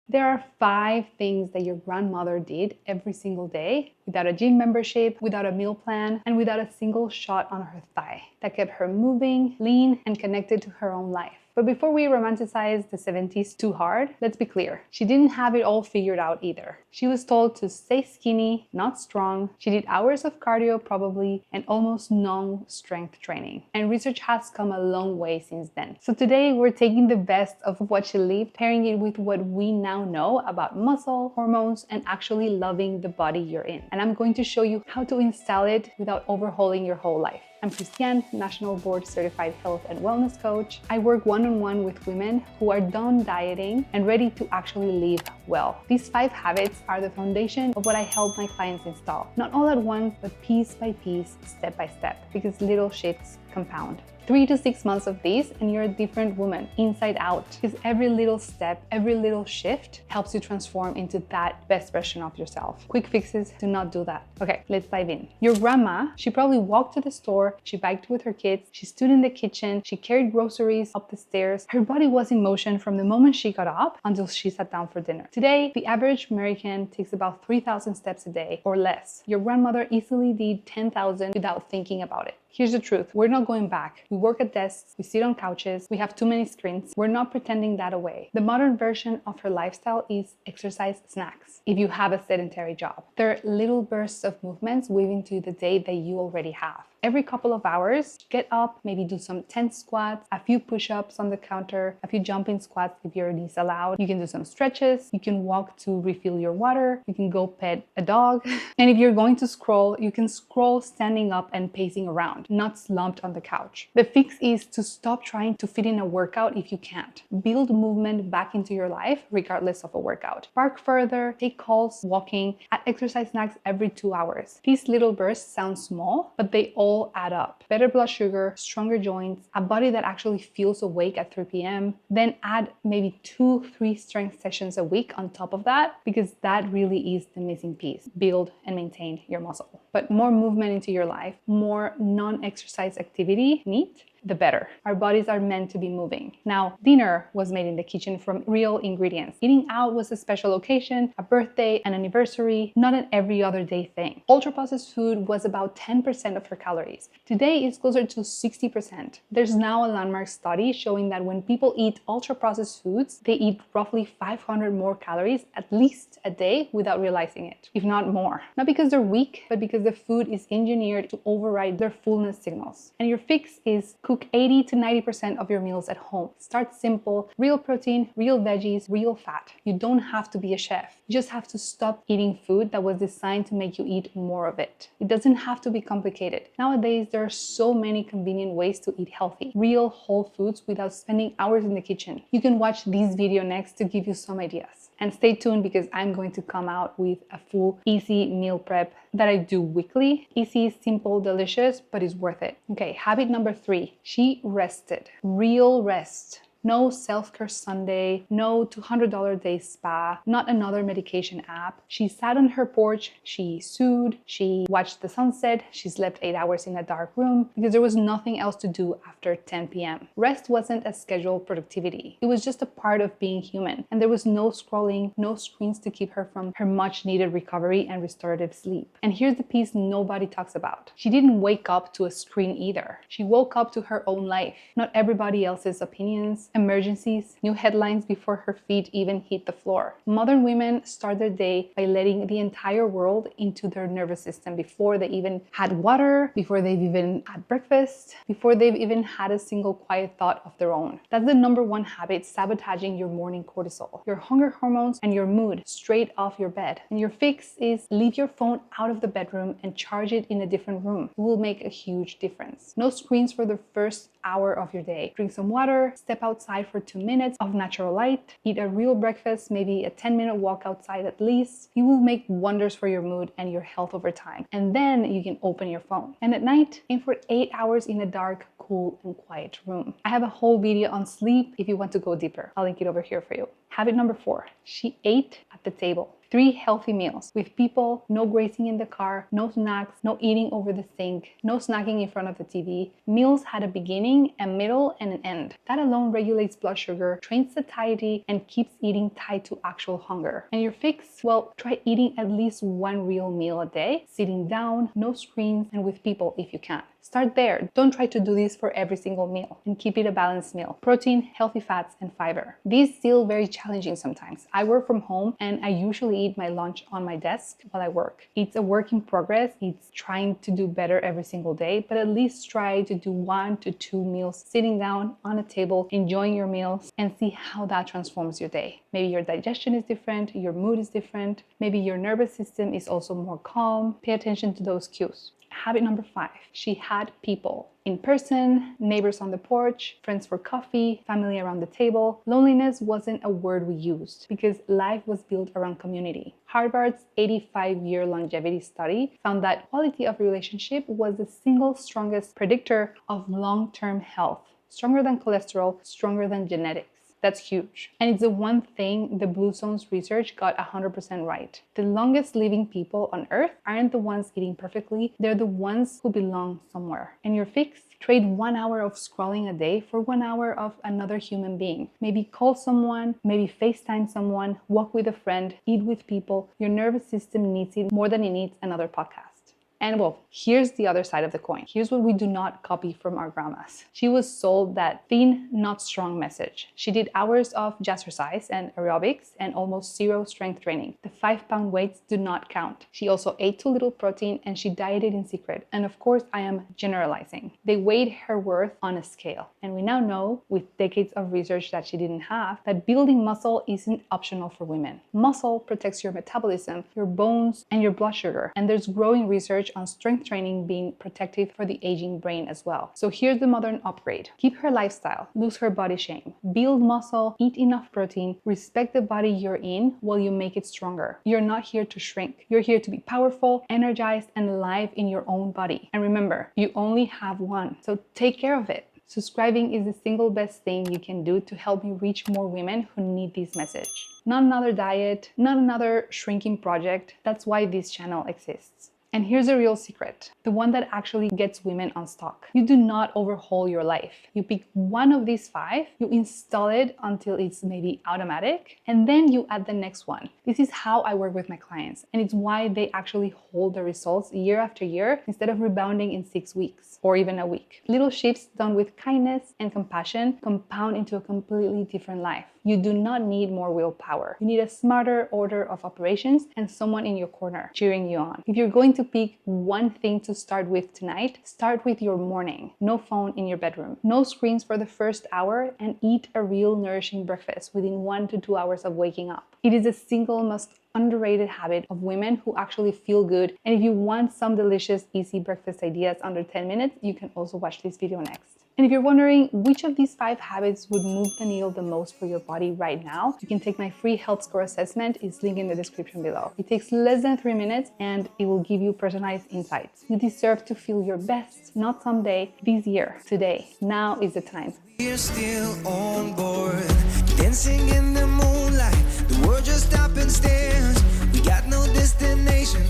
There are 5 things that your grandmother did every single day without a gym membership, without a meal plan, and without a single shot on her thigh that kept her moving, lean, and connected to her own life. But before we romanticize the 70s too hard, let's be clear. She didn't have it all figured out either. She was told to stay skinny, not strong. She did hours of cardio probably, and almost no strength training. And research has come a long way since then. So today we're taking the best of what she lived, pairing it with what we now know about muscle, hormones, and actually loving the body you're in. And I'm going to show you how to install it without overhauling your whole life. I'm Christianne, National Board Certified Health and Wellness Coach. I work one-on-one with women who are done dieting and ready to actually live well. These 5 habits are the foundation of what I help my clients install. Not all at once, but piece by piece, step by step, because little shifts compound. 3 to 6 months of this and you're a different woman, inside out. Because every little step, every little shift helps you transform into that best version of yourself. Quick fixes do not do that. Okay, let's dive in. Your grandma, she probably walked to the store, she biked with her kids, she stood in the kitchen, she carried groceries up the stairs. Her body was in motion from the moment she got up until she sat down for dinner. Today, the average American takes about 3,000 steps a day or less. Your grandmother easily did 10,000 without thinking about it. Here's the truth, we're not going back. We work at desks, we sit on couches, we have too many screens. We're not pretending that away. The modern version of her lifestyle is exercise snacks, if you have a sedentary job. They're little bursts of movements weaving to the day that you already have. Every couple of hours, get up, maybe do some tense squats, a few push-ups on the counter, a few jumping squats if your knees allowed. You can do some stretches, you can walk to refill your water, you can go pet a dog. And if you're going to scroll, you can scroll standing up and pacing around, not slumped on the couch. The fix is to stop trying to fit in a workout if you can't. Build movement back into your life regardless of a workout. Park further, take calls, walking, add exercise snacks every 2 hours. These little bursts sound small, but they all add up. Better blood sugar, stronger joints, a body that actually feels awake at 3 p.m. Then add maybe 2-3 strength sessions a week on top of that, because that really is the missing piece. Build and maintain your muscle. But more movement into your life, more non-exercise activity, neat, the better. Our bodies are meant to be moving. Now, dinner was made in the kitchen from real ingredients. Eating out was a special occasion, a birthday, an anniversary, not an every other day thing. Ultra-processed food was about 10% of her calories. Today, it's closer to 60%. There's now a landmark study showing that when people eat ultra-processed foods, they eat roughly 500 more calories at least a day without realizing it, if not more. Not because they're weak, but because the food is engineered to override their fullness signals. And your fix is cook 80 to 90% of your meals at home. Start simple, real protein, real veggies, real fat. You don't have to be a chef. You just have to stop eating food that was designed to make you eat more of it. It doesn't have to be complicated. Nowadays, there are so many convenient ways to eat healthy, real whole foods without spending hours in the kitchen. You can watch this video next to give you some ideas. And stay tuned because I'm going to come out with a full easy meal prep that I do weekly. Easy, simple, delicious, but it's worth it. Okay, habit number 3. She rested. Real rest. No self-care Sunday, no $200 day spa, not another medication app. She sat on her porch, she sewed, she watched the sunset, she slept 8 hours in a dark room because there was nothing else to do after 10 p.m. Rest wasn't a scheduled productivity. It was just a part of being human. And there was no scrolling, no screens to keep her from her much needed recovery and restorative sleep. And here's the piece nobody talks about. She didn't wake up to a screen either. She woke up to her own life, not everybody else's opinions, emergencies, new headlines before her feet even hit the floor. Modern women start their day by letting the entire world into their nervous system before they even had water, before they've even had breakfast, before they've even had a single quiet thought of their own. That's the number 1 habit sabotaging your morning cortisol, your hunger hormones, and your mood straight off your bed. And your fix is leave your phone out of the bedroom and charge it in a different room. It will make a huge difference. No screens for the first hour of your day. Drink some water, step outside for 2 minutes of natural light, eat a real breakfast, maybe a 10-minute walk outside at least. It will make wonders for your mood and your health over time. And then you can open your phone. And at night, aim for 8 hours in a dark, cool, and quiet room. I have a whole video on sleep if you want to go deeper. I'll link it over here for you. Habit number 4, she ate at the table. 3 healthy meals with people, no grazing in the car, no snacks, no eating over the sink, no snacking in front of the TV. Meals had a beginning, a middle, and an end. That alone regulates blood sugar, trains satiety, and keeps eating tied to actual hunger. And your fix? Well, try eating at least 1 real meal a day, sitting down, no screens, and with people if you can. Start there. Don't try to do this for every single meal, and keep it a balanced meal. Protein, healthy fats, and fiber. These still very challenging sometimes. I work from home and I usually eat my lunch on my desk while I work. It's a work in progress. It's trying to do better every single day, but at least try to do 1 to 2 meals sitting down on a table, enjoying your meals, and see how that transforms your day. Maybe your digestion is different, your mood is different, maybe your nervous system is also more calm. Pay attention to those cues. Habit number 5, she had people. In person, neighbors on the porch, friends for coffee, family around the table. Loneliness wasn't a word we used because life was built around community. Harvard's 85-year longevity study found that quality of relationship was the single strongest predictor of long-term health. Stronger than cholesterol, stronger than genetics. That's huge. And it's the one thing the Blue Zones research got 100% right. The longest living people on Earth aren't the ones eating perfectly, they're the ones who belong somewhere. And your fix? Trade 1 hour of scrolling a day for 1 hour of another human being. Maybe call someone, maybe FaceTime someone, walk with a friend, eat with people. Your nervous system needs it more than it needs another podcast. And well, here's the other side of the coin. Here's what we do not copy from our grandmas. She was sold that thin, not strong message. She did hours of jazzercise and aerobics and almost 0 strength training. The 5-pound weights do not count. She also ate too little protein and she dieted in secret. And of course, I am generalizing. They weighed her worth on a scale. And we now know, with decades of research that she didn't have, that building muscle isn't optional for women. Muscle protects your metabolism, your bones, and your blood sugar. And there's growing research on strength training being protective for the aging brain as well. So here's the modern upgrade. Keep her lifestyle, lose her body shame, build muscle, eat enough protein, respect the body you're in while you make it stronger. You're not here to shrink. You're here to be powerful, energized, and alive in your own body. And remember, you only have one, so take care of it. Subscribing is the single best thing you can do to help me reach more women who need this message. Not another diet, not another shrinking project. That's why this channel exists. And here's a real secret, the one that actually gets women unstuck. You do not overhaul your life. You pick one of these 5, you install it until it's maybe automatic, and then you add the next one. This is how I work with my clients, and it's why they actually hold the results year after year instead of rebounding in 6 weeks or even a week. Little shifts done with kindness and compassion compound into a completely different life. You do not need more willpower. You need a smarter order of operations and someone in your corner cheering you on. If you're going to pick one thing to start with tonight, start with your morning. No phone in your bedroom. No screens for the first hour, and eat a real nourishing breakfast within 1 to 2 hours of waking up. It is the single most underrated habit of women who actually feel good. And if you want some delicious, easy breakfast ideas under 10 minutes, you can also watch this video next. And if you're wondering which of these 5 habits would move the needle the most for your body right now, you can take my free health score assessment. It's linked in the description below. It takes less than 3 minutes and it will give you personalized insights. You deserve to feel your best, not someday, this year, today. Now is the time. We're still on board, dancing in the moonlight. The world just stopped and stares. We got no destination.